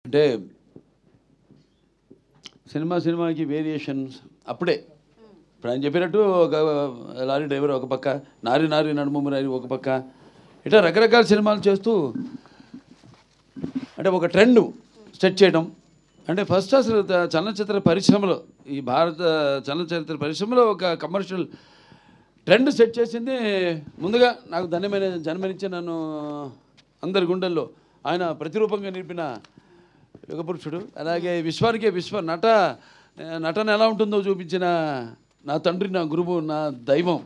అంటే సినిమాకి వేరియేషన్స్ అప్పుడే ఇప్పుడు ఆయన చెప్పినట్టు ఒక లారీ డ్రైవర్ ఒక పక్క, నారి నడుము నారి ఒక పక్క, ఇట్లా రకరకాల సినిమాలు చేస్తూ అంటే ఒక ట్రెండ్ సెట్ చేయడం. అంటే ఫస్ట్ అసలు చలనచిత్ర పరిశ్రమలో, ఈ భారత చలనచిత్ర పరిశ్రమలో ఒక కమర్షియల్ ట్రెండ్ సెట్ చేసింది ముందుగా నాకు జన్మనిచ్చి నన్ను అందరి గుండెల్లో ఆయన ప్రతిరూపంగా నిలిపిన యుగపురుషుడు. అలాగే విశ్వానికే నటన ఎలా ఉంటుందో చూపించిన నా తండ్రి, నా గురువు, నా దైవం,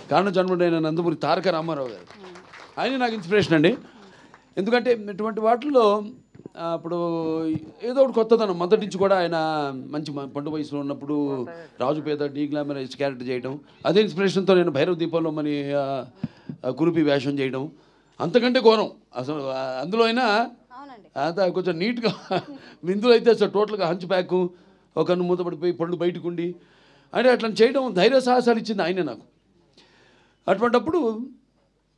కారణ జన్ముడైన నందమూరి తారక రామారావు గారు. ఆయన నాకు ఇన్స్పిరేషన్ అండి. ఎందుకంటే ఇటువంటి వాటిల్లో అప్పుడు ఏదో ఒకటి కొత్తదనం మొదటి నుంచి కూడా ఆయన మంచి పండు వయసులో ఉన్నప్పుడు రాజు పేద డీ గ్లామరైజ్ క్యారెక్టర్ చేయడం, అదే ఇన్స్పిరేషన్తో నేను భైరవ దీపంలో మరి కురుపి వేషం చేయడం, అంతకంటే ఘోరం అసలు. అందులో అయినా అంతా కొంచెం నీట్గా, ఇందులో అయితే అసలు టోటల్గా హంచ్ బ్యాక్, ఒక కన్ను మూతపడిపోయి పళ్ళు బయటకు ఉండి అంటే అట్లా చేయడం ధైర్య సాహసాలు ఇచ్చింది ఆయనే నాకు. అటువంటప్పుడు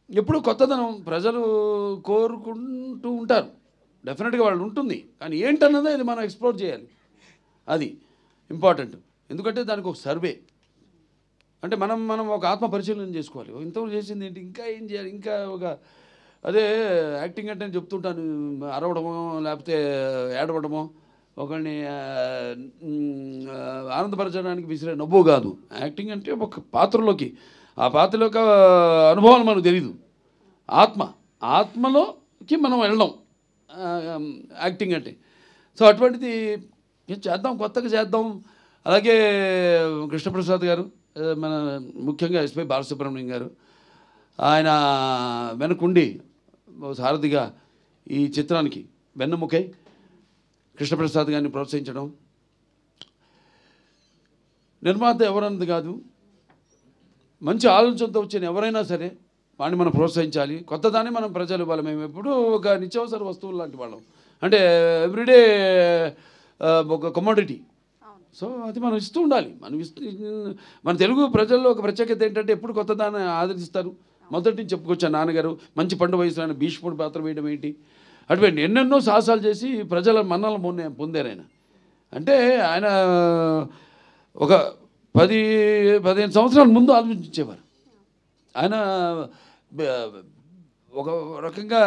ఎప్పుడు కొత్తదనం ప్రజలు కోరుకుంటూ ఉంటారు, డెఫినెట్గా వాళ్ళు ఉంటుంది. కానీ ఏంటన్నదే అది మనం ఎక్స్ప్లోర్ చేయాలి, అది ఇంపార్టెంట్. ఎందుకంటే దానికి ఒక సర్వే అంటే మనం ఒక ఆత్మ పరిశీలన చేసుకోవాలి. ఇంతవరకు చేసింది ఏంటి, ఇంకా ఏం చేయాలి, ఇంకా ఒక అదే యాక్టింగ్ అంటే నేను చెప్తుంటాను, అరవడమో లేకపోతే ఏడవడమో, ఒకరిని ఆనందపరచడానికి విసిరే నవ్వు కాదు. యాక్టింగ్ అంటే ఒక పాత్రలోకి, ఆ పాత్రలోకి అనుభవాలు మనకు తెలీదు. ఆత్మలోకి మనం వెళ్ళడం యాక్టింగ్ అంటే. సో అటువంటిది చేద్దాం, కొత్తగా చేద్దాం. అలాగే కృష్ణప్రసాద్ గారు, మన ముఖ్యంగా ఎస్పి బాలసుబ్రహ్మణ్యం గారు, ఆయన వెనకుండి సారథిగా ఈ చిత్రానికి వెన్నెముకై కృష్ణప్రసాద్ గారిని ప్రోత్సహించడం. నిర్మాత ఎవరన్నది కాదు, మంచి ఆలోచనతో వచ్చిన ఎవరైనా సరే వాడిని మనం ప్రోత్సహించాలి. కొత్తదాన్ని మనం ప్రజలు ఇవ్వాలి. మేము ఎప్పుడూ ఒక నిత్యావసర వస్తువులు లాంటి వాళ్ళం, అంటే ఎవ్రీడే ఒక కమోడిటీ. సో అది మనం ఇస్తూ ఉండాలి. మన తెలుగు ప్రజల్లో ఒక ప్రత్యేకత ఏంటంటే ఎప్పుడు కొత్తదాన్ని ఆదరిస్తారు. మొదటి నుంచి చెప్పుకొచ్చాను, నాన్నగారు మంచి పండు వయసులో భీష్ముడు పాత్ర వేయడం ఏంటి, అటువంటి ఎన్నెన్నో సాహసాలు చేసి ప్రజల మన్నలను పొందారు ఆయన. అంటే ఆయన ఒక 10-15 సంవత్సరాల ముందు ఆలోచించేవారు. ఆయన ఒక రకంగా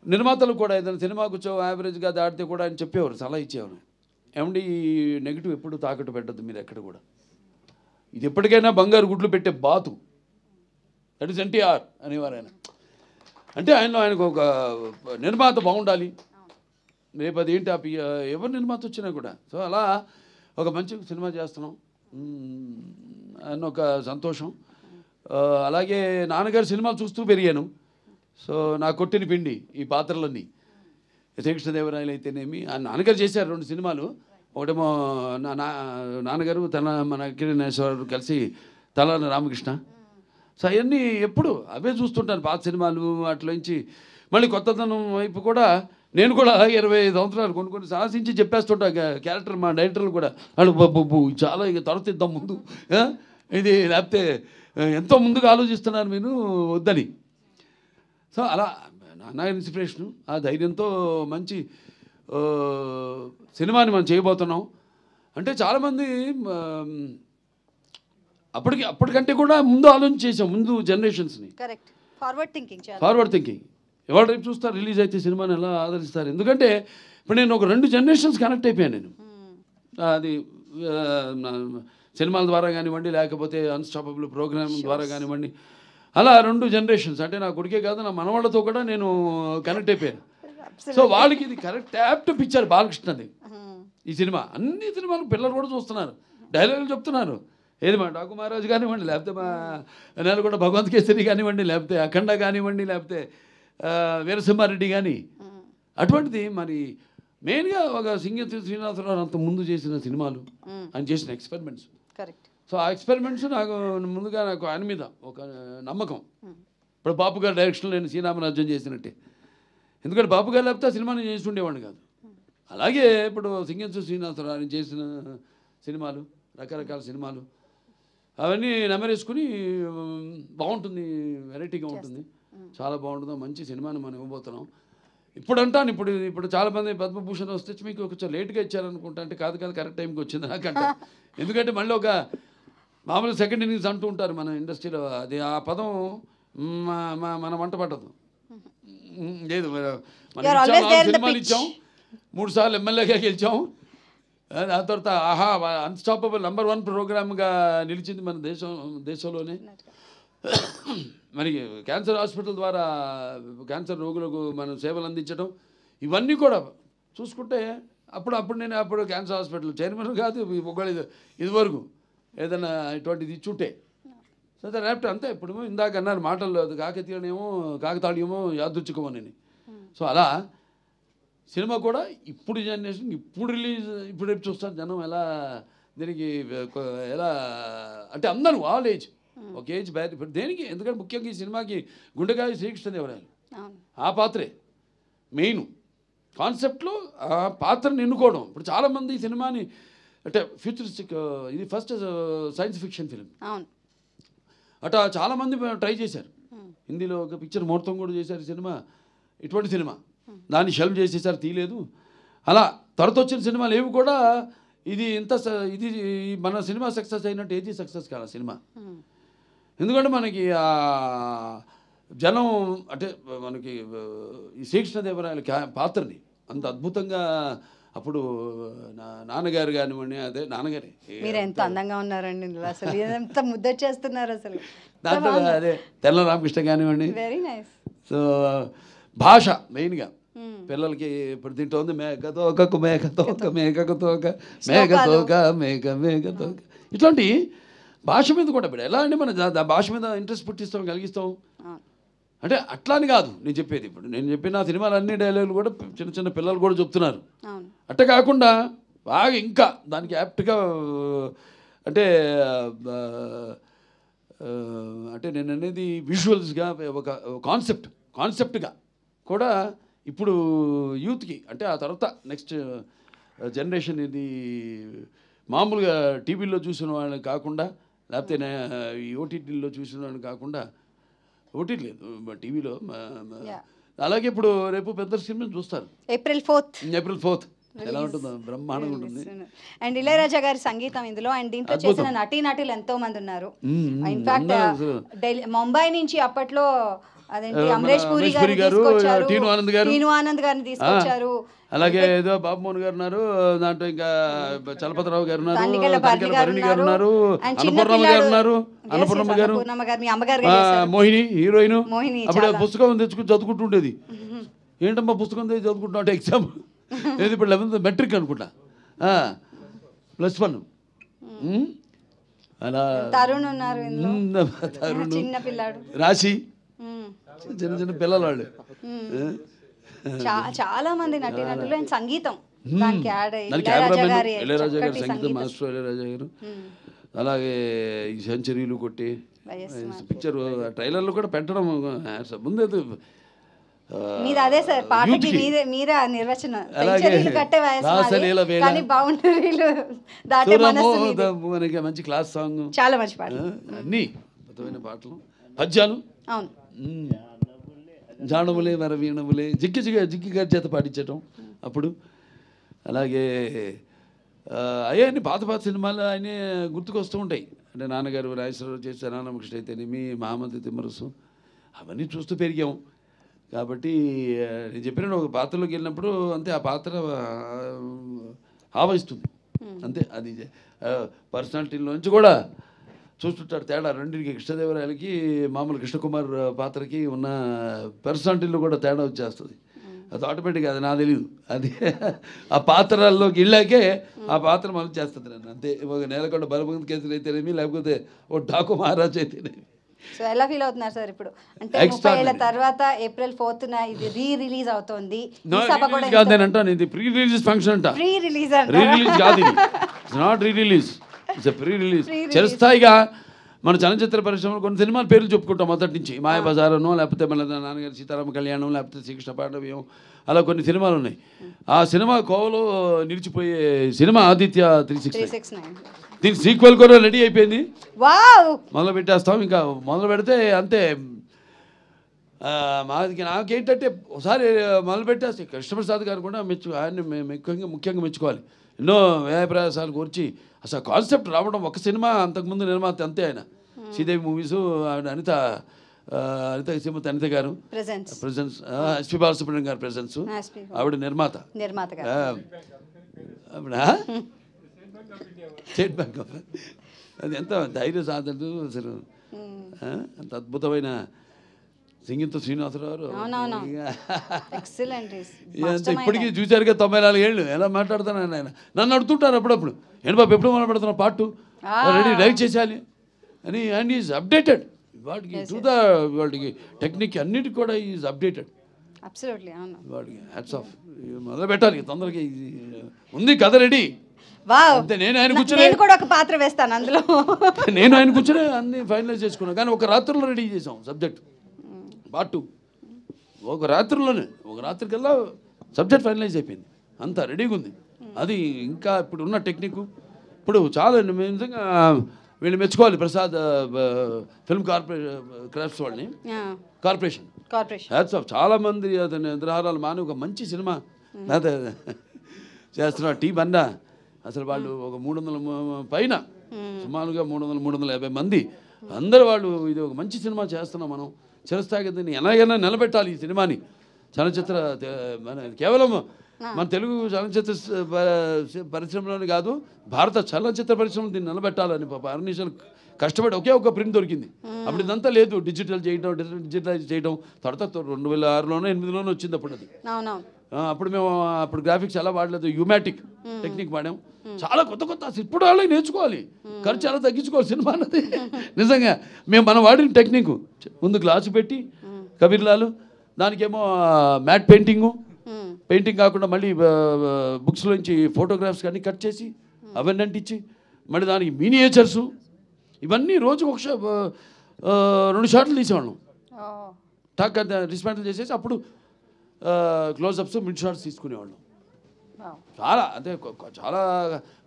నిర్మాతలు కూడా ఏదైనా సినిమాకు యావరేజ్గా దాటితే కూడా ఆయన చెప్పేవారు, సలహా ఇచ్చేవారు. ఏమండి ఈ నెగిటివ్ ఎప్పుడు తాకట్టు పెట్టద్దు మీరు ఎక్కడ కూడా, ఇది ఎప్పటికైనా బంగారు గుడ్లు పెట్టే బాతు, దట్ ఈస్ ఎన్టీఆర్ అనేవారు ఆయన. అంటే ఆయనకు ఒక నిర్మాత బాగుండాలి, రేపు అది ఏంటి ఎవరు నిర్మాత వచ్చినా కూడా. సో అలా ఒక మంచి సినిమా చేస్తున్నాం అన్న ఒక సంతోషం. అలాగే నాన్నగారి సినిమాలు చూస్తూ పెరిగాను. సో నా కొట్టిన పిండి ఈ పాత్రలన్నీ, శ్రీకృష్ణదేవరాయలు అయితేనేమి, నాన్నగారు చేశారు 2 సినిమాలు. ఒకటేమో నాన్నగారు మన కిరణేశ్వరరావు కలిసి తలాన రామకృష్ణ. సో అవన్నీ ఎప్పుడు అవే చూస్తుంటాను, పాత సినిమాలు. అట్లోంచి మళ్ళీ కొత్తదనం వైపు కూడా నేను కూడా 25 సంవత్సరాలు కొన్ని సాహసించి చెప్పేస్తుంటా క్యారెక్టర్. మా డైరెక్టర్లు కూడా వాళ్ళు బాబు చాలా ఇక తరతిద్దాం ముందు, ఇది లేకపోతే ఎంతో ముందుగా ఆలోచిస్తున్నారు మీరు వద్దని. సో అలా నా ఇన్స్పిరేషను, ఆ ధైర్యంతో మంచి సినిమాని మనం చేయబోతున్నాం. అంటే చాలామంది అప్పటికంటే కూడా ముందు ఆలోచన చేసాం, ముందు జనరేషన్స్ని. Forward thinking. ఎవరు రేపు చూస్తారు, రిలీజ్ అయితే సినిమాని ఎలా ఆదరిస్తారు. ఎందుకంటే ఇప్పుడు నేను ఒక 2 జనరేషన్స్ కనెక్ట్ అయిపోయాను నేను. అది సినిమాల ద్వారా కానివ్వండి, లేకపోతే అన్స్టాపబుల్ ప్రోగ్రామ్ ద్వారా కానివ్వండి, అలా 2 జనరేషన్స్. అంటే నా కొడుకే కాదు, నా మనవాళ్ళతో కూడా నేను కనెక్ట్ అయిపోయాను. సో వాళ్ళకి ఇది కరెక్ట్ యాప్ట్ పిక్చర్ బాలకృష్ణది ఈ సినిమా. అన్ని సినిమాలు పిల్లలు కూడా చూస్తున్నారు, డైలాగులు చెప్తున్నారు. ఏది మా డాకు మహారాజు కానివ్వండి, లేకపోతే మా నెలకొండ భగవంత్ కేసరి కానివ్వండి, లేకపోతే అఖండ కానివ్వండి, లేకపోతే వీరసింహారెడ్డి కానీ. అటువంటిది మరి మెయిన్గా ఒక సింగతి శ్రీనివాసరావు అంత ముందు చేసిన సినిమాలు, ఆయన చేసిన ఎక్స్పెరిమెంట్స్. సో ఆ ఎక్స్పెరిమెంట్స్ నాకు ముందుగా ఆయన మీద ఒక నమ్మకం. ఇప్పుడు బాపు గారి డైరెక్షన్లో నేను శ్రీరామరాజ్యం చేసినట్టే. ఎందుకంటే బాపు గారు లేకపోతే ఆ సినిమాని చేసి ఉండేవాడిని కాదు. అలాగే ఇప్పుడు సింగతి శ్రీనివాసరావు ఆయన చేసిన సినిమాలు, రకరకాల సినిమాలు, అవన్నీ నెమరేసుకుని బాగుంటుంది, వెరైటీగా ఉంటుంది, చాలా బాగుంటుంది. మంచి సినిమాని మనం ఇవ్వబోతున్నాం. ఇప్పుడు అంటాను, ఇప్పుడు చాలామంది పద్మభూషణ్ వస్తే మీకు కొంచెం లేట్గా ఇచ్చారనుకుంటా అంటే కాదు కరెక్ట్ టైంకి వచ్చింది నాకంట. ఎందుకంటే మళ్ళీ ఒక మామూలు సెకండ్ ఇన్నింగ్స్ అంటూ ఉంటారు మన ఇండస్ట్రీలో, అది ఆ పదం మన వంట పట్టదు. లేదు, మనం సినిమాలు ఇచ్చాం, 3 సార్లు ఎమ్మెల్యేగా గెలిచాం, ఆ తర్వాత ఆహా అన్స్టాపబుల్ #1 ప్రోగ్రామ్గా నిలిచింది మన దేశంలోనే. మరి క్యాన్సర్ హాస్పిటల్ ద్వారా క్యాన్సర్ రోగులకు మనం సేవలు అందించడం, ఇవన్నీ కూడా చూసుకుంటే అప్పుడు నేను క్యాన్సర్ హాస్పిటల్ చైర్మన్ కాదు ఒకళ్ళు ఇదివరకు ఏదైనా ఇటువంటిది ఇచ్చుంటే సరే రేపటి అంతే. ఇప్పుడు ఇందాక అన్నారు మాటల్లో కాకతాళీయమో యాదృచ్ఛికమో అని. సో అలా సినిమా కూడా ఇప్పుడు జనరేషన్ ఇప్పుడు రేపు చూస్తారు జనం ఎలా దీనికి ఎలా అంటే అందరూ ఆల్ ఏజ్ ఒక ఏజ్ బ్యాడ్. ఇప్పుడు దేనికి, ఎందుకంటే ముఖ్యంగా ఈ సినిమాకి గుండెకాయ శ్రీకృష్ణదేవరాయలు ఆ పాత్రే మెయిన్ కాన్సెప్ట్లో, ఆ పాత్రను ఎన్నుకోవడం. ఇప్పుడు చాలామంది ఈ సినిమాని అంటే ఫ్యూచరిస్టిక్, ఇది ఫస్ట్ సైన్స్ ఫిక్షన్ ఫిలిం అట్లా చాలామంది ట్రై చేశారు. హిందీలో ఒక పిక్చర్ ముహూర్తం కూడా చేశారు సినిమా, ఇటువంటి సినిమా దాన్ని షెల్ఫ్ చేసేసారు, తీయలేదు. అలా తర్వాత వచ్చిన సినిమాలు ఏవి కూడా ఇది మన సినిమా సక్సెస్ అయినట్టు ఏది సక్సెస్ కాదు సినిమా. ఎందుకంటే మనకి జనం అంటే మనకి ఈ శ్రీకృష్ణదేవరాయల పాత్రని అంత అద్భుతంగా అప్పుడు నాన్నగారు కానివ్వండి, అదే నాన్నగారే మీరు ఎంత అందంగా ఉన్నారండి, అసలు ఎంత ముద్దొచ్చేస్తున్నారు అసలు. దాంట్లో అదే తెల్ల రామకృష్ణ కానివ్వండి. Very nice. సో భాష మెయిన్గా పిల్లలకి ఇప్పుడు తింటోంది మేకతోక ఇట్లాంటి భాష మీద కూడా ఇప్పుడు ఎలా అంటే మన భాష మీద ఇంట్రెస్ట్ పుట్టిస్తాం, కలిగిస్తాం. అంటే అట్లా అని కాదు నేను చెప్పేది. ఇప్పుడు నేను చెప్పిన సినిమాలు అన్ని డైలాగులు కూడా చిన్న చిన్న పిల్లలు కూడా చెప్తున్నారు. అట్లా కాకుండా బాగా ఇంకా దానికి యాప్ట్గా అంటే నేను అనేది విజువల్స్గా ఒక కాన్సెప్ట్గా కూడా ఇప్పుడు యూత్కి అంటే ఆ తర్వాత నెక్స్ట్ జనరేషన్ ఇది మామూలుగా టీవీలో చూసిన వాళ్ళని కాకుండా, లేకపోతే ఈ ఓటీటీలో చూసిన వాళ్ళని కాకుండా, ఓటీటీ లేదు టీవీలో, అలాగే ఇప్పుడు రేపు పెద్ద సినిమా చూస్తారు April 4th ఎలా ఉంటుందో బ్రహ్మాండంగా ఉంటుంది. అండ్ ఇళయరాజా గారి సంగీతం ఇందులో, అండ్ దీంట్లో చేసిన నటీనటులు ఎంతో మంది ఉన్నారు. ఇన్ఫాక్ట్ ముంబై నుంచి అప్పట్లో అదేంటి అమరేష్ పూరి గారు, టీను ఆనంద్ గారిని తీసుకొచ్చారు. అలాగే ఏదో బాబుమోహన్ గారు ఉన్నారు దాంట్లో, ఇంకా చలపతిరావు గారు ఉన్నారు, భరణి గారు ఉన్నారు, అన్నపూర్ణమ్మ గారు, మోహిని హీరోయిన్. అప్పుడు పుస్తకం తెచ్చుకుని చదువుకుంటుండేది. ఏంటమ్మా పుస్తకం తెచ్చి చదువుకుంటున్నా అంటే ఎగ్జామ్ ఏది ఇప్పుడు 11th మెట్రిక్ అనుకుంటా, +1. అలా తరుణ్ ఉన్నారు, రాశి చిన్న చిన్న పిల్లలు వాళ్ళు, చాలా మంది నటీనటులు. అండ్ సంగీతం ఇళయరాజా గారి సంగీతం మాస్టర్ ఇళయరాజా గారు. అలాగే ఈ సెంచరీలు కొట్టి పిక్చర్ ట్రైలర్లు కూడా పెట్టడం ముందే అదే సార్, పాటకి మీరే నిర్వచనం. సెంచరీలు కట్టే మనకి మంచి క్లాస్ సాంగ్, చాలా మంచి పాట, అన్ని అద్భుతమైన పాటలు, పద్యాలు, జానములే వరవీణములే జిక్కి గారి చేత పాటించటం అప్పుడు. అలాగే అయ్యాన్ని పాత సినిమాలు ఆయన గుర్తుకొస్తూ ఉంటాయి. అంటే నాన్నగారు రాజేశ్వరరావు చేసే రామకృష్ణ అయితేనేమి, మహామంత్రి తిమ్మరసు, అవన్నీ చూస్తూ పెరిగాం. కాబట్టి నేను చెప్పిన ఒక పాత్రలోకి వెళ్ళినప్పుడు అంతే ఆ పాత్ర ఆవహిస్తుంది అంతే. అది పర్సనాలిటీలోంచి కూడా చూస్తుంటాడు తేడా. రెండింటికి కృష్ణదేవరాయలకి మామూలు కృష్ణకుమార్ పాత్రకి ఉన్న పర్సనాలిటీలో కూడా తేడా వచ్చేస్తుంది. అది ఆటోమేటిక్గా, అది నాకు తెలియదు. అది ఆ పాత్రల్లోకి వెళ్ళాకే ఆ పాత్ర మనం చేస్తుంది నన్ను అంతే. ఒక నేలకొండ బలభంగ కేసులు అయితేనేమి, లేకపోతే ఓ డాకు మహారాజ్ అయితేనేమి. సో ఎలా ఫీల్ అవుతున్నారు సార్ ఇప్పుడు? అంటే 30 ఏళ్ల తర్వాత April 4th ఇది రిలీజ్ అవుతోంది. ఇది ప్రీ రిలీజ్ ఫంక్షన్ అంట. ప్రీ రిలీజ్ కాదు, it's not re release, it's pre release. చిరస్థాయిగా మన చలనచిత్ర పరిశ్రమలో కొన్ని సినిమాల పేర్లు చెప్పుకుంటాం మొదటి నుంచి. మాయాబజారనో, లేకపోతే మన నాన్నగారి సీతారామ కళ్యాణం, లేకపోతే శ్రీకృష్ణ పాండవ్యం, అలా కొన్ని సినిమాలు ఉన్నాయి. ఆ సినిమా కోవలో నిలిచిపోయే సినిమా ఆదిత్య 369. దీని సీక్వెల్ కూడా రెడీ అయిపోయింది, మొదలు పెట్టేస్తాం. ఇంకా మొదలు పెడితే అంతే నాకేంటంటే ఒకసారి మొదలుపెట్టేసి కృష్ణప్రసాద్ గారు కూడా ఆయన్ని ముఖ్యంగా మెచ్చుకోవాలి. ఎన్నో వ్యయప్రయాసాలు కూర్చి అసలు కాన్సెప్ట్ రావడం, ఒక సినిమా అంతకుముందు నిర్మాత అంతే ఆయన. శ్రీదేవి మూవీస్, అనిత శ్రీమతి అనిత గారు ప్రెజెన్స్, ఎస్పి బాలసుబ్రహ్మణ్యం గారు ప్రెజెన్స్, ఆవిడ నిర్మాత. స్టేట్ బ్యాంక్ ఆఫ్ అది ఎంత ధైర్య సాధనలు అసలు. అంత అద్భుతమైన సింగింతో శ్రీనివాసరావు ఇప్పటికీ చూశారుగా 94 ఏళ్ళు ఎలా మాట్లాడుతాను ఆయన. నన్ను అడుగుతుంటారు అప్పుడప్పుడు, ఏంటి బాబు ఎప్పుడు మొదలు పెడుతున్నావు పార్ట్ 2 రెడీ డైరెక్ట్ చేసేయాలి అని. అండ్ ఈజ్ అప్డేటెడ్ వాటికి టెక్నిక్ అన్నిటికి కూడా ఈజ్ అప్డేటెడ్. వాటికి హ్యాట్స్ ఆఫ్. మొదలు పెట్టాలి తొందరగా, ఉంది కథ రెడీ. నేను ఆయన కూర్చొని అన్ని ఫైనలైజ్ చేసుకున్నాను. కానీ ఒక రాత్రిలో రెడీ చేసాం సబ్జెక్ట్ పార్ట్ 2. ఒక రాత్రికల్లా సబ్జెక్ట్ ఫైనలైజ్ అయిపోయింది, అంతా రెడీగా ఉంది. అది ఇంకా ఇప్పుడు ఉన్న టెక్నిక్ ఇప్పుడు చాలా నిజంగా వీళ్ళు మెచ్చుకోవాలి. ప్రసాద్ ఫిల్మ్ క్రాఫ్ట్స్ వాళ్ళని, కార్పొరేషన్ హ్యాట్స్ ఆఫ్. చాలామంది అతని నిద్రాహారాలు మాని ఒక మంచి సినిమా చేస్తున్నారు. టీం అన్నా అసలు వాళ్ళు ఒక 300 పైన, సుమారుగా 350 మంది అందరూ వాళ్ళు ఇది ఒక మంచి సినిమా చేస్తున్నాం మనం. చిరస్థాయిగా దీన్ని ఎలాగైనా నిలబెట్టాలి ఈ సినిమాని. చలనచిత్ర కేవలం మన తెలుగు చలనచిత్ర పరిశ్రమలోనే కాదు, భారత చలనచిత్ర పరిశ్రమ దీన్ని నిలబెట్టాలని అర్నిషన్ కష్టపడి ఒకే ఒక ప్రింట్ దొరికింది. అప్పుడు ఇదంతా లేదు, డిజిటలైజ్ చేయడం. తర్వాత 2006లోనో 2008లోనో వచ్చింది అప్పుడు అది. అప్పుడు మేము గ్రాఫిక్స్ ఎలా వాడలేదు, యూమాటిక్ టెక్నిక్ వాడాం. చాలా కొత్త ఇప్పుడు వాళ్ళకి నేర్చుకోవాలి, ఖర్చు చాలా తగ్గించుకోవాలి సినిమా అన్నది. నిజంగా మనం వాడిన టెక్నిక్ ముందు గ్లాసు పెట్టి కబీర్లాలు, దానికేమో మ్యాట్ పెయింటింగ్ కాకుండా మళ్ళీ బుక్స్లోంచి ఫోటోగ్రాఫ్స్ కానీ కట్ చేసి అవన్నీ అంటించి మళ్ళీ దానికి మినియేచర్సు ఇవన్నీ రోజుకు 2 షాట్లు తీసేవాళ్ళం. టాక్ డిస్మాంటిల్ చేసేసి అప్పుడు క్లోజప్స్, మిడ్ షాట్స్ తీసుకునేవాళ్ళం. చాలా అంటే చాలా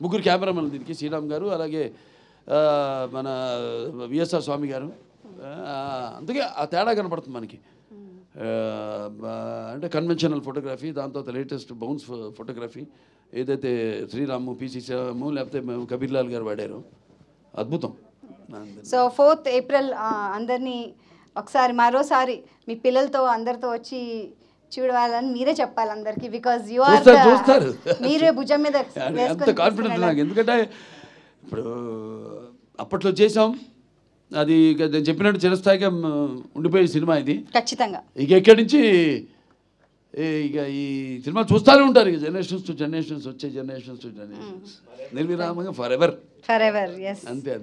3 కెమెరామెన్లు దీనికి, శ్రీరామ్ గారు, అలాగే మన విఎస్ఆర్ స్వామి గారు. అందుకే ఆ తేడా కనపడుతుంది మనకి. అంటే కన్వెన్షనల్ ఫోటోగ్రఫీ, దాని తర్వాత లేటెస్ట్ బౌన్స్ ఫోటోగ్రఫీ ఏదైతే శ్రీరాము, పిసి శ్రీరాము లేకపోతే కబీర్లాల్ గారు వాడారు, అద్భుతం. సో 4th ఏప్రిల్ అందరినీ ఒకసారి మరోసారి మీ పిల్లలతో అందరితో వచ్చి చూడాలని మీరే చెప్పాలి అందరికి. బికాజ్ యు ఆర్ చూస్తారు, మీరే భుజం మీద అంత కాన్ఫిడెన్స్ నాకు. ఎందుకంటే ఇప్పుడు అప్పట్లో చేసాం, అది నేను చెప్పినట్టు చిరస్థాయిగా ఉండిపోయే సినిమా ఇది ఖచ్చితంగా. ఇక ఎక్కడి నుంచి ఇక ఈ సినిమా చూస్తూనే ఉంటారు, ఇక జనరేషన్స్ టు జనరేషన్స్, వచ్చే జనరేషన్స్ టు జనరేషన్స్, నిర్విరామంగా ఫర్ ఎవర్. అంతే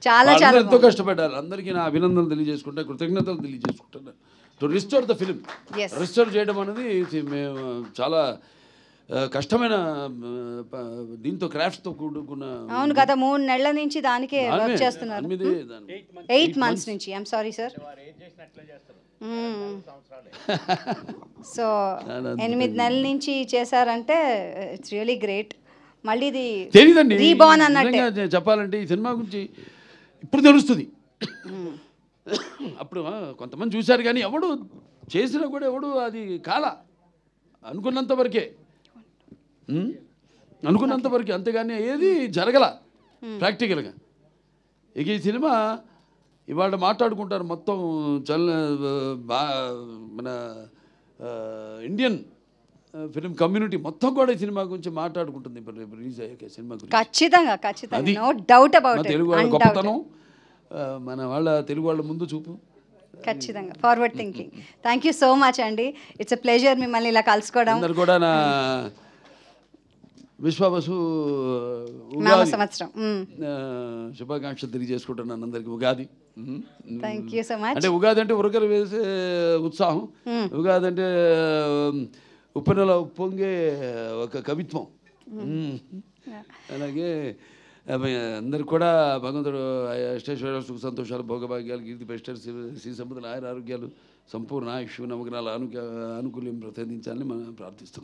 చాలా ఎంతో కష్టపడ్డారు. అందరికీ నా అభినందనలు తెలియజేసుకుంటా, కృతజ్ఞతలు తెలియజేసుకుంటాను. To restore the film, restore చేయడం అనేది మేము చాలా కష్టమైన దీంతో క్రాఫ్ట్తో కూడుకున్న. అవును, గత 3 నెలల నుంచి దానికే వర్క్ చేస్తున్నారు. 8 months నుంచి. I'm sorry sir. సో 8 నెలల నుంచి చేశారంటే ఇట్స్ రియలీ గ్రేట్. మళ్ళీ ఇది తెలియదండి రీబార్న్ అన్నట్టు చెప్పాలంటే. ఈ సినిమా గురించి ఇప్పుడు తెలుస్తుంది. అప్పుడు కొంతమంది చూశారు కానీ ఎవడు చేసినా కూడా ఎవడు అది కాల అనుకున్నంత వరకే, అంతేగాని ఏది జరగల ప్రాక్టికల్గా. ఇక ఈ సినిమా ఇవాళ మాట్లాడుకుంటారు మొత్తం మన ఇండియన్ ఫిల్మ్ కమ్యూనిటీ మొత్తం కూడా ఈ సినిమా గురించి మాట్లాడుకుంటుంది రిలీజ్ అయ్యాక సినిమా గురించి. ఖచ్చితంగా no doubt about it. Telugu వాళ్ళ గొప్పతనం, మన వాళ్ళ తెలుగు వాళ్ళ ముందు చూపు, ఖచ్చితంగా forward thinking. Thank you so much అండి. ఇట్స్ ఎ ప్లెజర్ మిమ్మల్ని ఇలా కలుసుకోవడం. అందరు కూడా నా విశ్వావసు సంవత్సరం శుభాకాంక్షలు తెలియజేసుకుంటున్నాను అందరికి. Ugadi thank you so much. అంటే ఉగాది అంటే ఉరకలు వేసే ఉత్సాహం, ఉగాది అంటే ఉప్పెనలో ఉప్పొంగే ఒక కవిత్వం. అలాగే అందరికి కూడా భగవంతుడు అష్టైశ్వర్య సుఖ సంతోషాలు, భోగభాగ్యాలు, కీర్తి ప్రతిష్టలు, శ్రీ సంపదలు, ఆయుర ఆరోగ్యాలు, సంపూర్ణ ఆయుష్, నవగ్రహాల అనుకూల్యం ప్రసాదించాలని మనం ప్రార్థిస్తున్నాం.